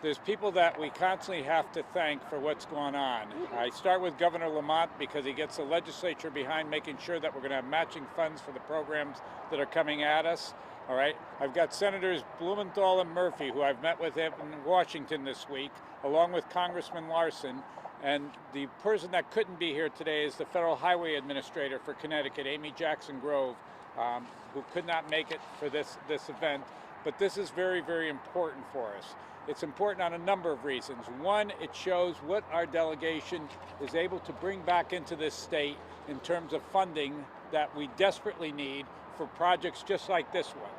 there's people that we constantly have to thank for what's going on. I start with Governor Lamont because he gets the legislature behind making sure that we're going to have matching funds for the programs that are coming at us. All right, I've got Senators Blumenthal and Murphy, who I've met with in Washington this week, along with Congressman Larson. And the person that couldn't be here today is the Federal Highway Administrator for Connecticut, Amy Jackson Grove, who could not make it for this event. But this is very, very important for us. It's important on a number of reasons. One, it shows what our delegation is able to bring back into this state in terms of funding that we desperately need for projects just like this one.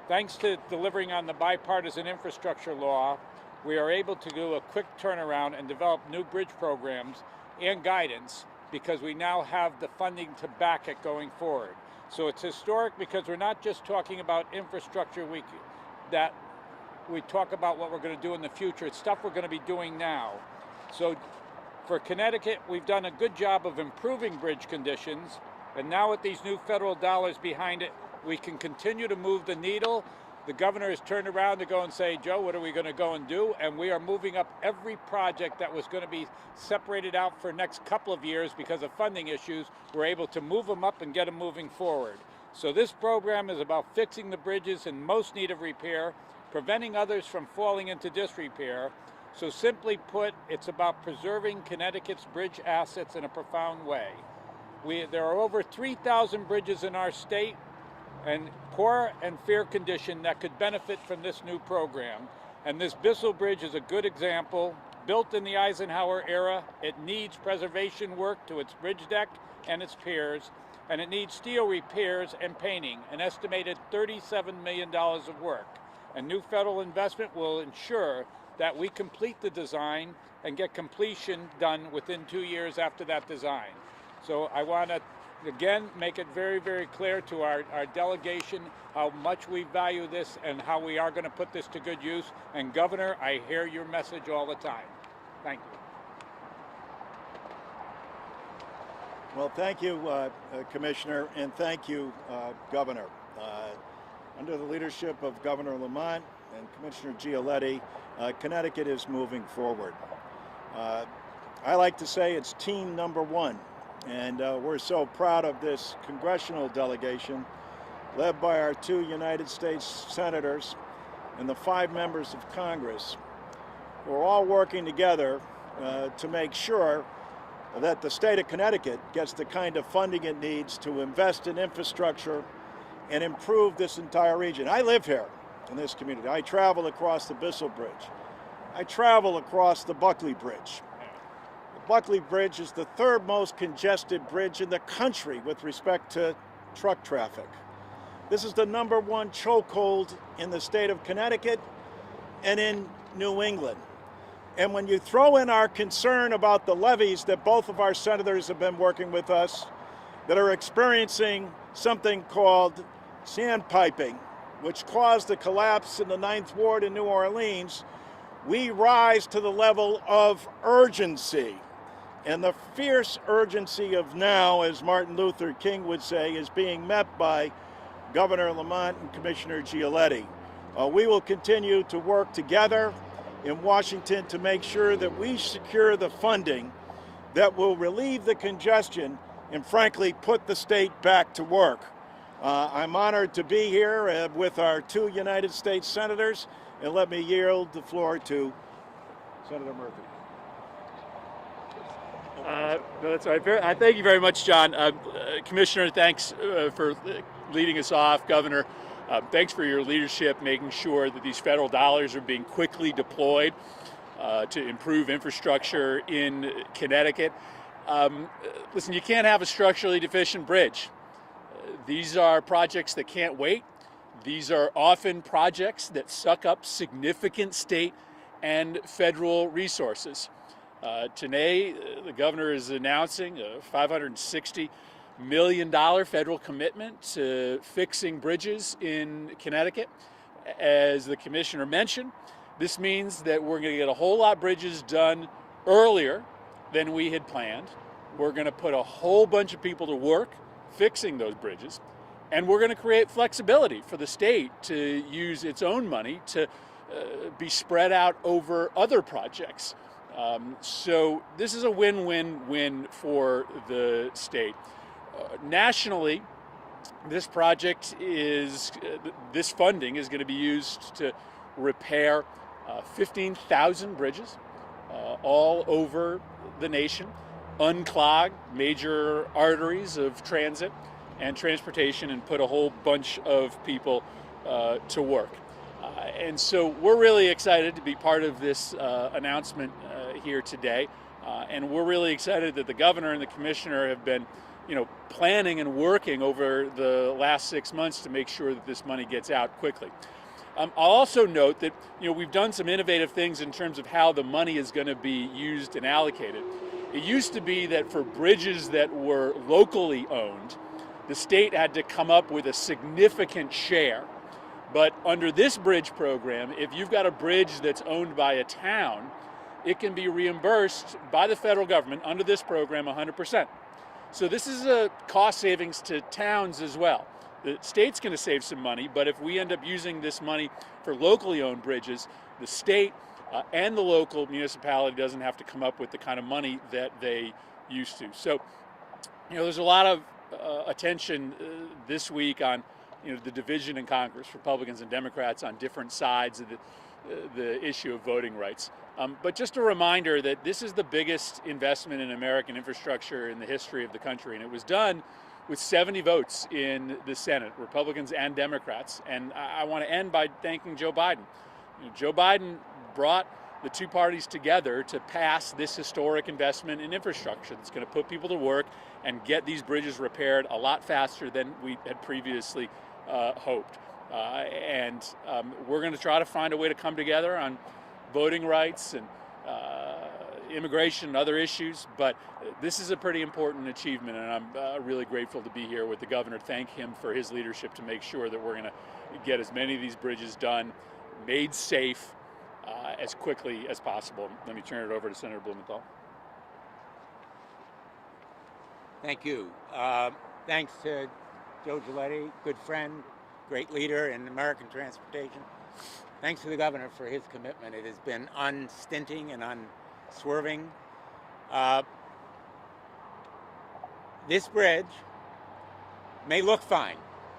Thanks to delivering on the bipartisan infrastructure law, we are able to do a quick turnaround and develop new bridge programs and guidance because we now have the funding to back it going forward. So it's historic because we're not just talking about infrastructure that we talk about what we're going to do in the future. It's stuff we're going to be doing now. So for Connecticut, we've done a good job of improving bridge conditions, and now with these new federal dollars behind it, we can continue to move the needle. The governor has turned around to go and say, Joe, what are we going to go and do? And we are moving up every project that was going to be separated out for next couple of years because of funding issues. We're able to move them up and get them moving forward. So this program is about fixing the bridges in most need of repair, preventing others from falling into disrepair. So simply put, it's about preserving Connecticut's bridge assets in a profound way. There are over 3,000 bridges in our state and poor and fair condition that could benefit from this new program. And this Bissell Bridge is a good example. Built in the Eisenhower era, it needs preservation work to its bridge deck and its piers, and it needs steel repairs and painting, an estimated $37 million of work. And new federal investment will ensure that we complete the design and get completion done within 2 years after that design. So I want to, again, make it very, very clear to our delegation how much we value this and how we are going to put this to good use. And Governor, I hear your message all the time. Thank you. Well, thank you, Commissioner, and thank you, Governor. Under the leadership of Governor Lamont and Commissioner Gioletti, Connecticut is moving forward. I like to say it's team number one, and we're so proud of this congressional delegation led by our 2 United States senators and the 5 members of Congress. We're all working together to make sure that the state of Connecticut gets the kind of funding it needs to invest in infrastructure and improve this entire region. I live here in this community. I travel across the Bissell Bridge. I travel across the Buckley Bridge. The Buckley Bridge is the 3rd most congested bridge in the country with respect to truck traffic. This is the #1 chokehold in the state of Connecticut and in New England. And when you throw in our concern about the levees that both of our senators have been working with us that are experiencing something called sandpiping, which caused the collapse in the 9th Ward in New Orleans, we rise to the level of urgency. And the fierce urgency of now, as Martin Luther King would say, is being met by Governor Lamont and Commissioner Gioletti. We will continue to work together in Washington to make sure that we secure the funding that will relieve the congestion and frankly put the state back to work. I'm honored to be here with our 2 United States senators, and let me yield the floor to Senator Murphy. No, that's all right. Thank you very much, John. Commissioner, thanks for leading us off. Governor, thanks for your leadership, making sure that these federal dollars are being quickly deployed to improve infrastructure in Connecticut. Listen, you can't have a structurally deficient bridge. These are projects that can't wait. These are often projects that suck up significant state and federal resources. Today, the governor is announcing a $560 million federal commitment to fixing bridges in Connecticut. As the commissioner mentioned, this means that we're going to get a whole lot of bridges done earlier than we had planned. We're going to put a whole bunch of people to work fixing those bridges, and we're going to create flexibility for the state to use its own money to be spread out over other projects. So this is a win-win-win for the state. Nationally, this project this funding is going to be used to repair 15,000 bridges all over the nation, unclog major arteries of transit and transportation, and put a whole bunch of people to work. And so we're really excited to be part of this announcement here today. And we're really excited that the governor and the commissioner have been planning and working over the last 6 months to make sure that this money gets out quickly. I'll also note that we've done some innovative things in terms of how the money is going to be used and allocated. It used to be that for bridges that were locally owned, the state had to come up with a significant share. But under this bridge program, if you've got a bridge that's owned by a town, it can be reimbursed by the federal government under this program 100%. So this is a cost savings to towns as well. The state's going to save some money, but if we end up using this money for locally owned bridges, the state and the local municipality doesn't have to come up with the kind of money that they used to. So, there's a lot of attention this week on the division in Congress, Republicans and Democrats on different sides of the issue of voting rights. But just a reminder that this is the biggest investment in American infrastructure in the history of the country, and it was done with 70 votes in the Senate, Republicans and Democrats. And I want to end by thanking Joe Biden. Joe Biden brought the two parties together to pass this historic investment in infrastructure that's going to put people to work and get these bridges repaired a lot faster than we had previously hoped. And we're going to try to find a way to come together on voting rights and immigration and other issues, but this is a pretty important achievement, and I'm really grateful to be here with the governor. Thank him for his leadership to make sure that we're going to get as many of these bridges done, made safe as quickly as possible. Let me turn it over to Senator Blumenthal. Thank you. Thanks to Joe Giletti, good friend, great leader in American transportation. Thanks to the governor for his commitment. It has been unstinting and unswerving. This bridge may look fine,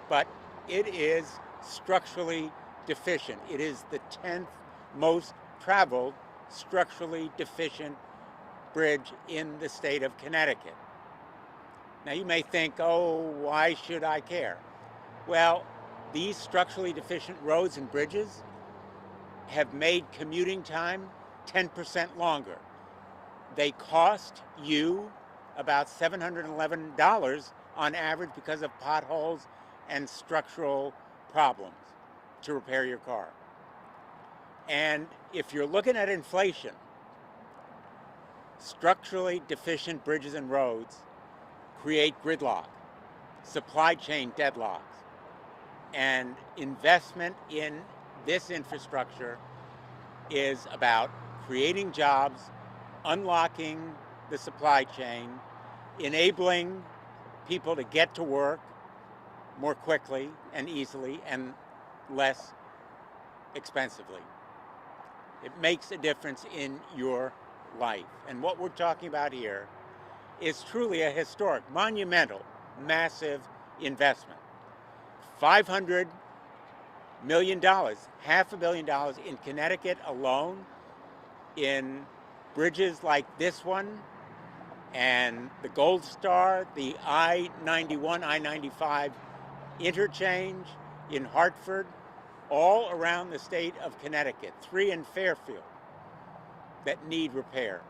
but it is structurally deficient. It is the 10th most traveled structurally deficient bridge in the state of Connecticut. Now you may think, oh, why should I care? Well, these structurally deficient roads and bridges have made commuting time 10% longer. They cost you about $711 on average because of potholes and structural problems to repair your car. And if you're looking at inflation, structurally deficient bridges and roads create gridlock, supply chain deadlocks, and investment in this infrastructure is about creating jobs, unlocking the supply chain, enabling people to get to work more quickly and easily and less expensively. It makes a difference in your life. And what we're talking about here is truly a historic, monumental, massive investment. $500 million, $500 million in Connecticut alone, in bridges like this one and the Gold Star, the I-91, I-95 interchange in Hartford, all around the state of Connecticut, 3 in Fairfield that need repair.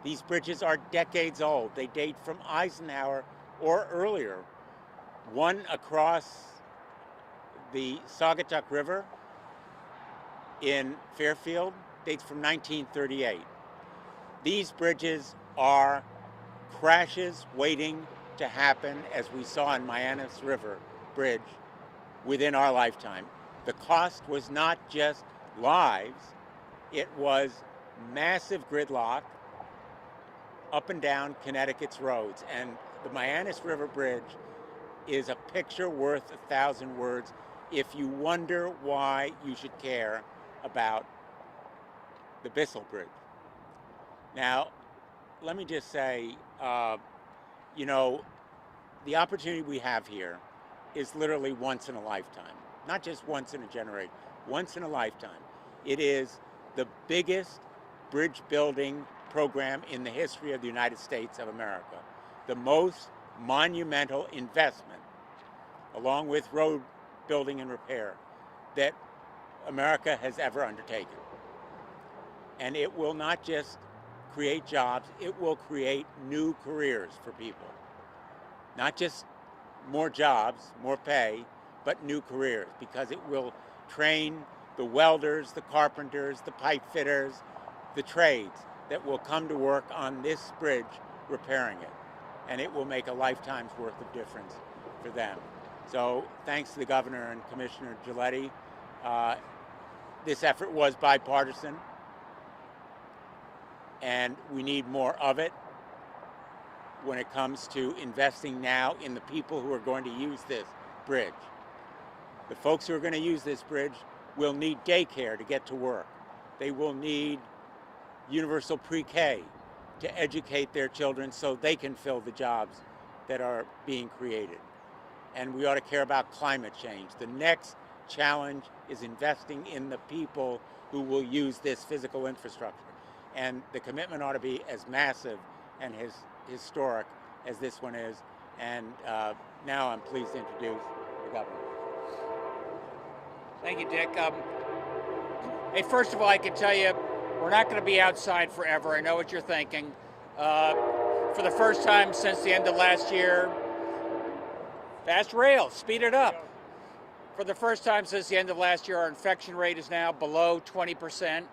These bridges are decades old. They date from Eisenhower or earlier. One across the Saugatuck River in Fairfield dates from 1938. These bridges are crashes waiting to happen, as we saw in Mianus River Bridge, within our lifetime. The cost was not just lives, it was massive gridlock up and down Connecticut's roads. And the Mianus River Bridge is a picture worth 1,000 words. If you wonder why you should care, about the Bissell Bridge. Now, let me just say, you know, the opportunity we have here is literally once in a lifetime. Not just once in a generation, once in a lifetime. It is the biggest bridge building program in the history of the United States of America. The most monumental investment, along with road building and repair, that America has ever undertaken. And it will not just create jobs, it will create new careers for people. Not just more jobs, more pay, but new careers, because it will train the welders, the carpenters, the pipe fitters, the trades that will come to work on this bridge repairing it. And it will make a lifetime's worth of difference for them. So thanks to the governor and Commissioner Giletti. This effort was bipartisan, and we need more of it when it comes to investing now in the people who are going to use this bridge. The folks who are going to use this bridge will need daycare to get to work. They will need universal pre-K to educate their children so they can fill the jobs that are being created. And we ought to care about climate change. The next challenge is investing in the people who will use this physical infrastructure. And the commitment ought to be as massive and as historic as this one is. And now I'm pleased to introduce the governor. Thank you, Dick. Hey, first of all, I can tell you, we're not going to be outside forever. I know what you're thinking. For the first time since the end of last year, fast rail, speed it up. For the first time since the end of last year, our infection rate is now below 20%.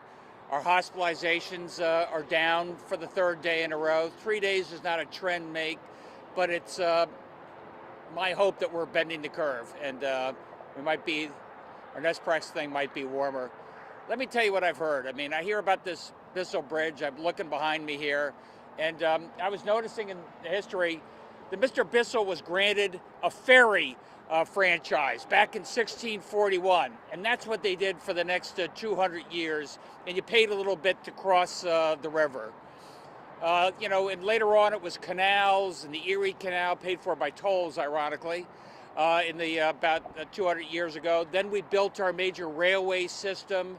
Our hospitalizations are down for the third day in a row. 3 days is not a trend make, but it's my hope that we're bending the curve, and we might be, our next price thing might be warmer. Let me tell you what I've heard. I mean, I hear about this Bissell Bridge. I'm looking behind me here, and I was noticing in the history that Mr. Bissell was granted a ferry franchise back in 1641, and that's what they did for the next 200 years, and you paid a little bit to cross the river. You know, and later on it was canals, and the Erie Canal, paid for by tolls, ironically, in the about 200 years ago. Then we built our major railway system.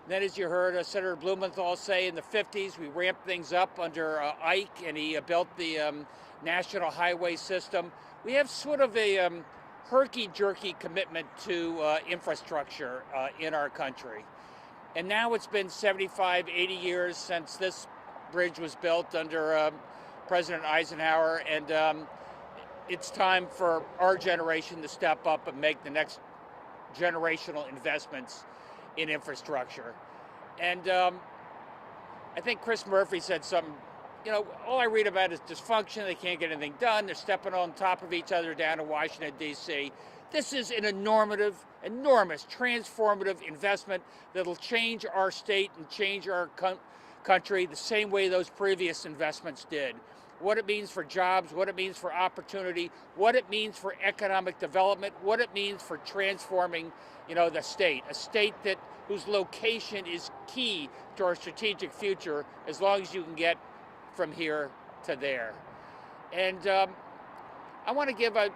Then, as you heard Senator Blumenthal say, in the 50s, we ramped things up under Ike, and he built the national highway system. We have sort of a herky-jerky commitment to infrastructure in our country. And now it's been 75, 80 years since this bridge was built under President Eisenhower, and it's time for our generation to step up and make the next generational investments in infrastructure. And I think Chris Murphy said something, you know, all I read about is dysfunction, they can't get anything done, they're stepping on top of each other down in Washington, D.C. This is an enormous, transformative investment that'll change our state and change our country the same way those previous investments did. What it means for jobs, what it means for opportunity, what it means for economic development, what it means for transforming, you know, the state. A state that whose location is key to our strategic future, as long as you can get from here to there. And I want to give a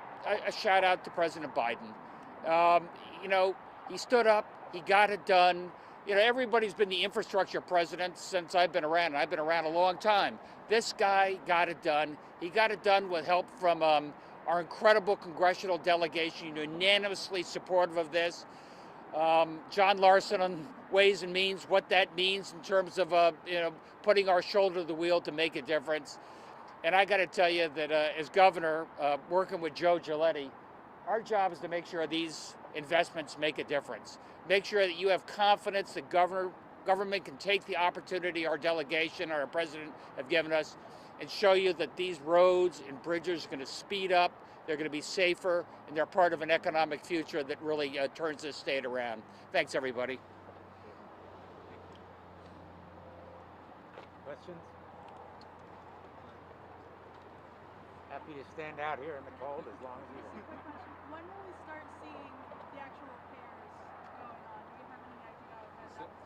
shout out to President Biden. You know, he stood up, he got it done. You know, everybody's been the infrastructure president since I've been around, and I've been around a long time. This guy got it done. He got it done with help from our incredible congressional delegation, unanimously supportive of this. John Larson on Ways and Means, what that means in terms of you know, putting our shoulder to the wheel to make a difference. And I got to tell you that as governor, working with Joe Giletti, our job is to make sure these investments make a difference. Make sure that you have confidence that government can take the opportunity our delegation, our president have given us, and show you that these roads and bridges are going to speed up, they're going to be safer, and they're part of an economic future that really turns this state around. Thanks, everybody. Questions? Happy to stand out here in the cold as long as you want. When will we start seeing the actual repairs going on? Do you have any idea?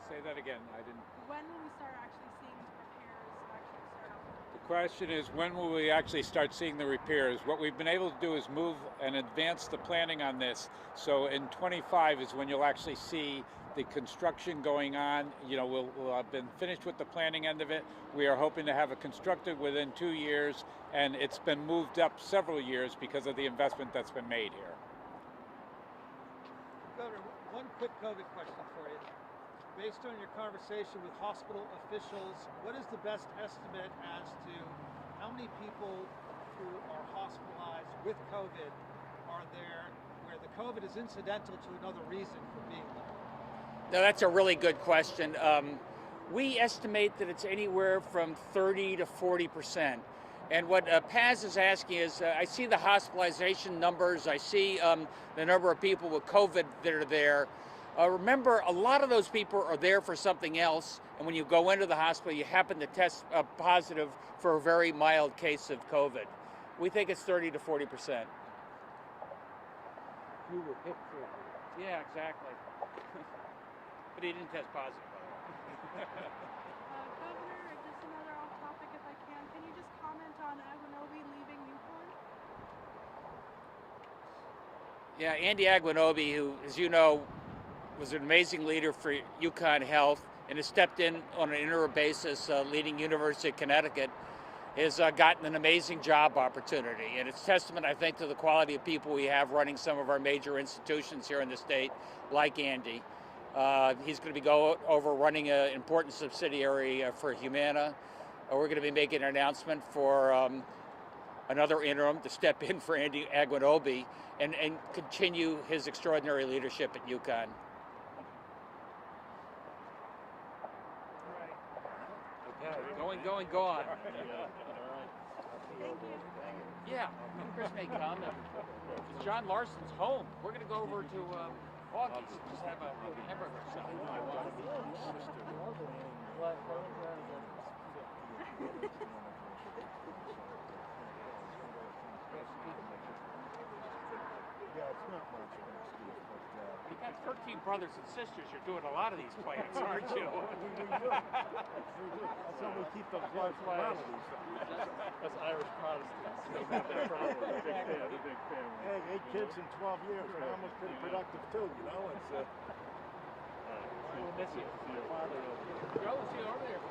Say that again. I didn't. When will we start actually seeing these repairs actually start off? The question is, when will we actually start seeing the repairs? What we've been able to do is move and advance the planning on this. So in 25 is when you'll actually see the construction going on. You know, we'll have been finished with the planning end of it. We are hoping to have it constructed within 2 years, and it's been moved up several years because of the investment that's been made here. Governor, one quick COVID question for you. Based on your conversation with hospital officials, what is the best estimate as to how many people who are hospitalized with COVID are there where the COVID is incidental to another reason for being there? No, that's a really good question. We estimate that it's anywhere from 30 to 40%. And what Paz is asking is, I see the hospitalization numbers, I see the number of people with COVID that are there. Remember, a lot of those people are there for something else, and when you go into the hospital, you happen to test positive for a very mild case of COVID. We think it's 30 to 40%. You were hit for. Yeah, exactly. But he didn't test positive. Governor, just another off topic if I can you just comment on Aguinobi leaving Yukon? Yeah, Andy Aguinobi, who, as you know, was an amazing leader for UConn Health and has stepped in on an interim basis leading University of Connecticut, has gotten an amazing job opportunity. And it's testament, I think, to the quality of people we have running some of our major institutions here in the state, like Andy. He's going to be over running an important subsidiary for Humana. We're going to be making an announcement for another interim to step in for Andy Aguinobi and continue his extraordinary leadership at UConn. Okay, go on. Yeah, Chris may come. It's John Larson's home. We're going to go over to Augie's and just have a hamburger shop. Yeah, it's not much. You got 13 brothers and sisters. You're doing a lot of these plants, aren't you? That's how we keep the blood flowing. That's Irish Protestants. They have that problem. Big family. Hey, 8 kids in 12 years. Mom was pretty productive too, you know. It's We'll miss you. See your father. Joe, see you over there.